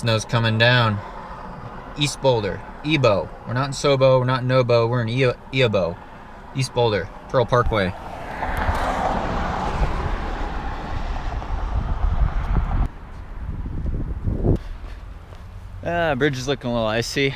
snow's coming down. East Boulder, Ebo. We're not in Sobo, we're not in Nobo, we're in Ebo. East Boulder, Pearl Parkway. Bridge is looking a little icy.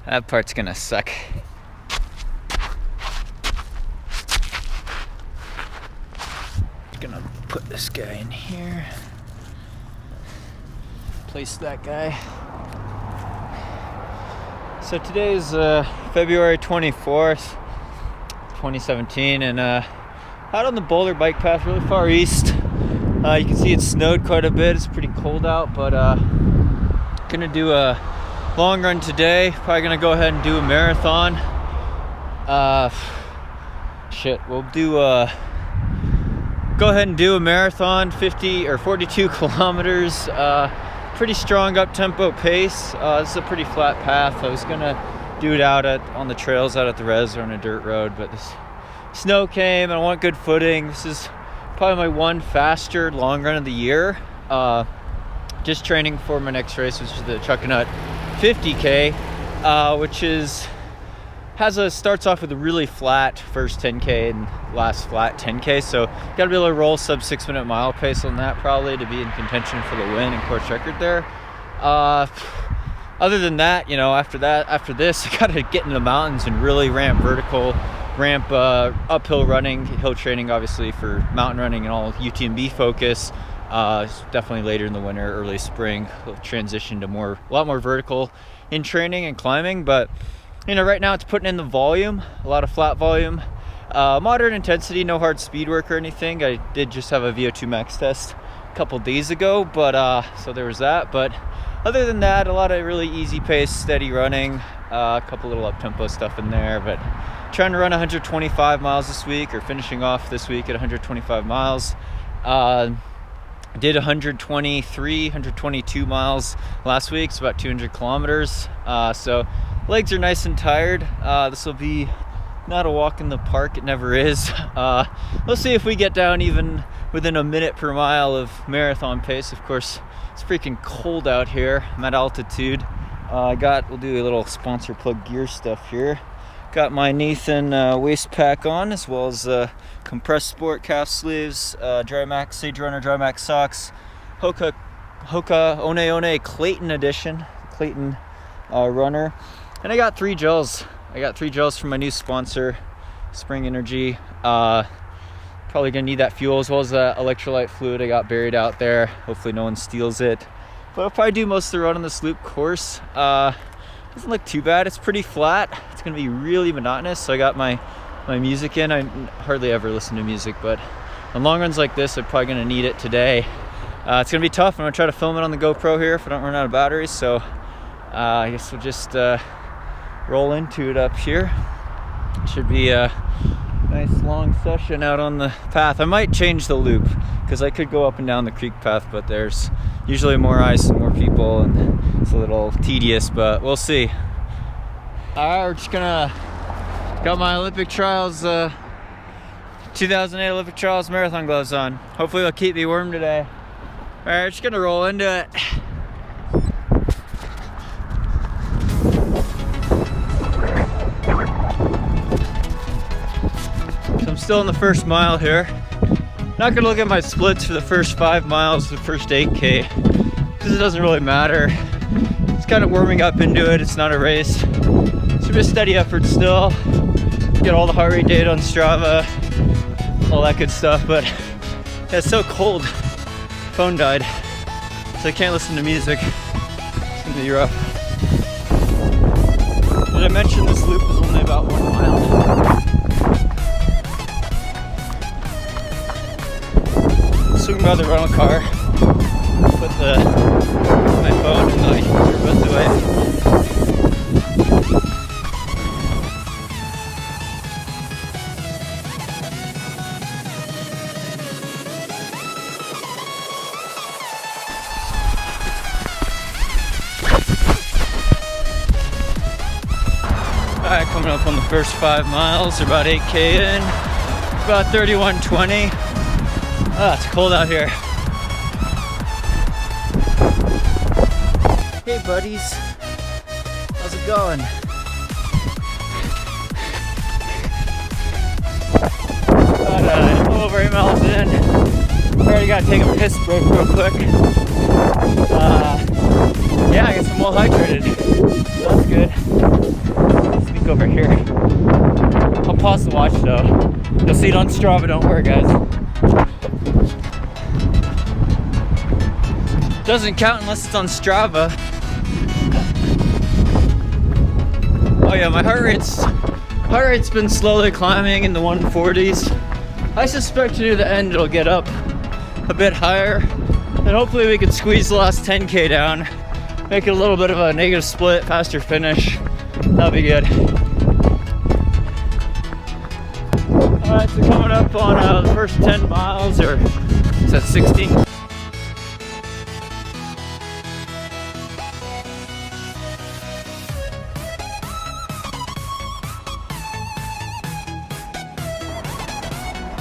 That part's gonna suck. Gonna put this guy in here. Place that guy. So today is February 24th, 2017, and out on the Boulder bike path really far east. You can see it snowed quite a bit. It's pretty cold out, but gonna do a long run today. Probably gonna go ahead and do a marathon. We'll do go ahead and do a marathon, 50 or 42 kilometers. Pretty strong up-tempo pace. This is a pretty flat path. I was gonna do it out on the trails out at the res or on a dirt road, but this snow came and I want good footing. This is probably my one faster long run of the year. Just training for my next race, which is the Chuckanut 50K, which starts off with a really flat first 10K and last flat 10K, so gotta be able to roll sub 6 minute mile pace on that probably to be in contention for the win and course record there. Other than that, you know, after this, I gotta get in the mountains and really ramp uphill running, hill training obviously for mountain running and all UTMB focus. Definitely later in the winter, early spring, we'll transition to a lot more vertical in training and climbing, but you know, right now it's putting in the volume, a lot of flat volume, moderate intensity, no hard speed work or anything. I did just have a VO2 max test a couple days ago, but so there was that. But other than that, a lot of really easy pace, steady running, a couple little up-tempo stuff in there, but trying to run 125 miles this week, or finishing off this week at 125 miles. Did 122 miles last week. It's about 200 kilometers. So legs are nice and tired. This will be not a walk in the park. It never is. Let's see if we get down even within a minute per mile of marathon pace. Of course, it's freaking cold out here. I'm at altitude. We'll do a little sponsor plug gear stuff here. Got my Nathan waist pack on, as well as compressed sport calf sleeves, Dry Max Sage Runner Dry Max socks, Hoka One Clayton edition, Clayton runner, and I got 3 gels. I got 3 gels from my new sponsor, Spring Energy. Probably gonna need that fuel as well as that electrolyte fluid I got buried out there. Hopefully no one steals it. But I'll probably do most of the run on this loop course. Doesn't look too bad. It's pretty flat. It's gonna be really monotonous, so I got my music in. I hardly ever listen to music, but on long runs like this, I'm probably gonna need it today. It's gonna be tough. I'm gonna try to film it on the GoPro here if I don't run out of batteries, so I guess we'll just roll into it up here. Should be a nice long session out on the path. I might change the loop because I could go up and down the creek path, but there's usually more ice and more people and it's a little tedious, but we'll see. Alright, we're just got my Olympic Trials 2008 Olympic Trials marathon gloves on. Hopefully they'll keep me warm today. Alright, just gonna roll into it. So I'm still in the first mile here. Not gonna look at my splits for the first 5 miles, the first 8K, because it doesn't really matter. It's kind of warming up into it. It's not a race. It's a steady effort still. Get all the heart rate data on Strava, all that good stuff, but yeah, it's so cold. Phone died, so I can't listen to music. It's gonna be rough. Did I mention this loop is only about 1 mile? Swing by the rental car, put my phone and my earbuds away. Alright, coming up on the first 5 miles, or about 8K in, about 31:20. Ah, it's cold out here. Hey buddies, how's it going? About a little over 8 miles in. Already gotta take a piss break real quick. Yeah, I guess I'm well hydrated. So that's good. Let's sneak over here. I'll pause the watch though. You'll see it on Strava, don't worry guys. Doesn't count unless it's on Strava. Oh yeah, my heart rate's been slowly climbing in the 140s. I suspect near the end it'll get up a bit higher. And hopefully we can squeeze the last 10K down. Make it a little bit of a negative split, faster finish. That'll be good. Alright, so coming up on the first 10 miles, or is that 16?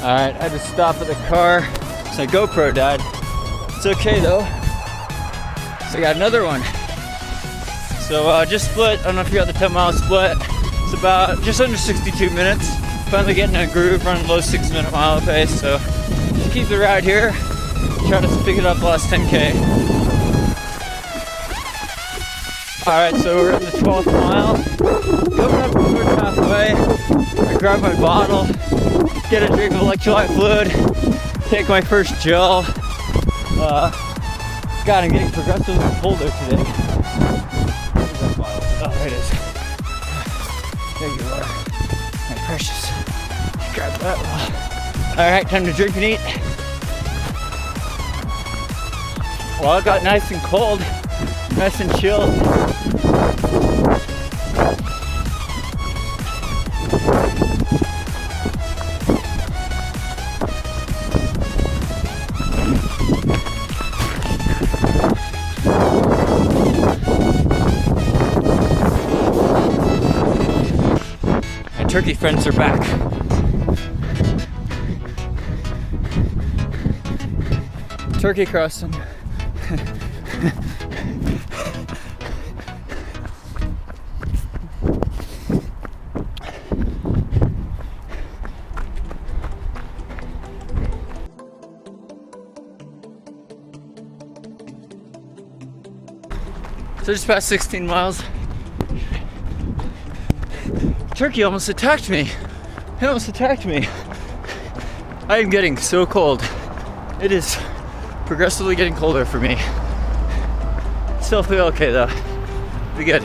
Alright, I had to stop at the car. So my GoPro died. It's okay though. So I got another one. So just split. I don't know if you got the 10-mile split. It's about just under 62 minutes. Finally getting in a groove, running low 6-minute mile pace. So just keep the ride here. Try to pick it up the last 10K. Alright, so we're in the 12th mile. Coming up towards halfway. I grab my bottle. Get a drink of electrolyte fluid, take my first gel. God, I'm getting progressively colder today. Where's that bottle? Oh, there it is. There you are, my precious. Grab that. Alright, time to drink and eat. Well, it got nice and cold, nice and chilled. Turkey friends are back. Turkey crossing. So just past 16 miles. Turkey almost attacked me. It almost attacked me. I am getting so cold. It is progressively getting colder for me. Still feel okay though. Be good.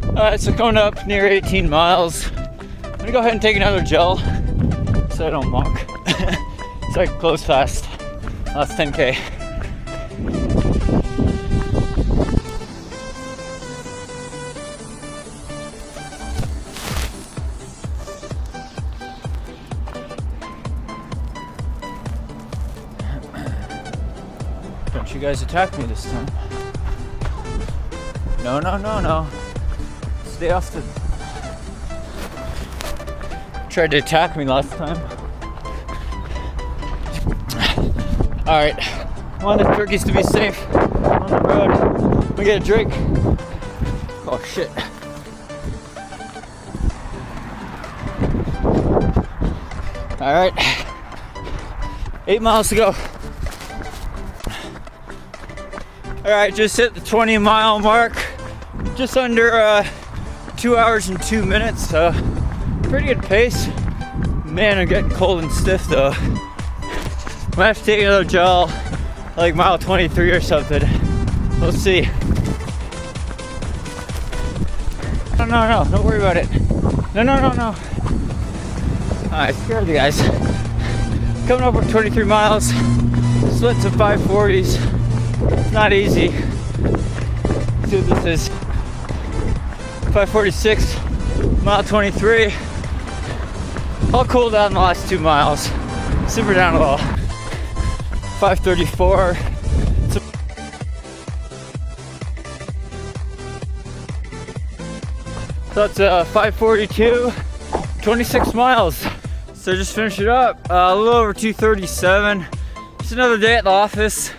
Alright, so coming up near 18 miles. I'm gonna go ahead and take another gel so I don't monk. So I can close fast. Last 10K. Don't you guys attack me this time. No, no, no, no. Stay off the... Tried to attack me last time. Alright. I want the turkeys to be safe on the road. Let me get a drink. Oh shit. Alright. 8 miles to go. Alright, just hit the 20-mile mark. Just under 2 hours and 2 minutes. Pretty good pace. Man, I'm getting cold and stiff though. Might have to take another gel, like mile 23 or something. We'll see. No, don't worry about it. No. I scared you guys. Coming over 23 miles, splits of 540s. It's not easy. Let's see what this is. 546, mile 23. I'll cool down the last 2 miles. Super down a little. 534. So that's 542, 26 miles. So just finish it up. A little over 237. Just another day at the office.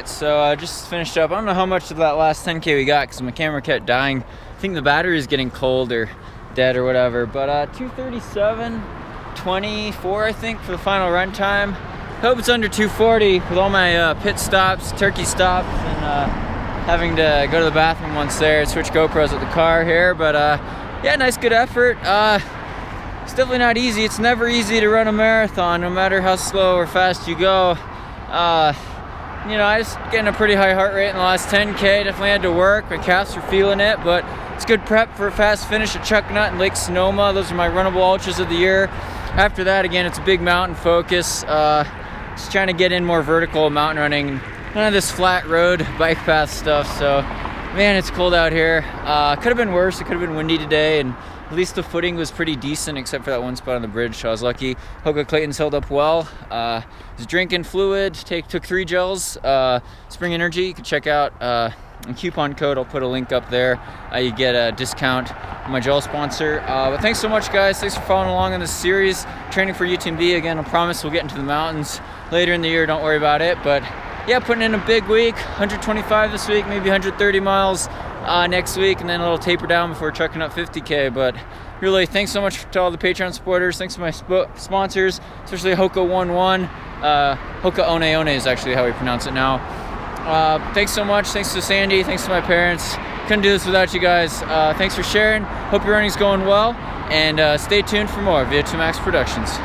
Alright, so I just finished up. I don't know how much of that last 10K we got because my camera kept dying. I think the battery is getting cold or dead or whatever. But 2:37:24 I think for the final run time. Hope it's under 2:40 with all my pit stops, turkey stops, and having to go to the bathroom once there, switch GoPros at the car here. But yeah, nice good effort. It's definitely not easy. It's never easy to run a marathon, no matter how slow or fast you go. You know, I just getting a pretty high heart rate in the last 10K. Definitely had to work. My calves are feeling it, but it's good prep for a fast finish at Chucknut and Lake Sonoma. Those are my runnable ultras of the year. After that, again, it's a big mountain focus. Just trying to get in more vertical mountain running. None of this flat road bike path stuff. So, man, it's cold out here. Could have been worse. It could have been windy today, and at least the footing was pretty decent except for that one spot on the bridge, so I was lucky. Hoka Clayton's held up well. Was drinking fluid, took 3 gels, Spring Energy. You can check out a coupon code. I'll put a link up there. You get a discount on my gel sponsor. But thanks so much, guys. Thanks for following along in this series. Training for UTMB. Again, I promise we'll get into the mountains later in the year. Don't worry about it. But yeah, putting in a big week. 125 this week, maybe 130 miles. Next week, and then a little taper down before trucking up 50K. But really, thanks so much to all the Patreon supporters. Thanks to my sponsors, especially Hoka 11. Hoka One is actually how we pronounce it now. Thanks so much. Thanks to Sandy. Thanks to my parents. Couldn't do this without you guys. Thanks for sharing. Hope your running's going well, and stay tuned for more VO2 Max Productions.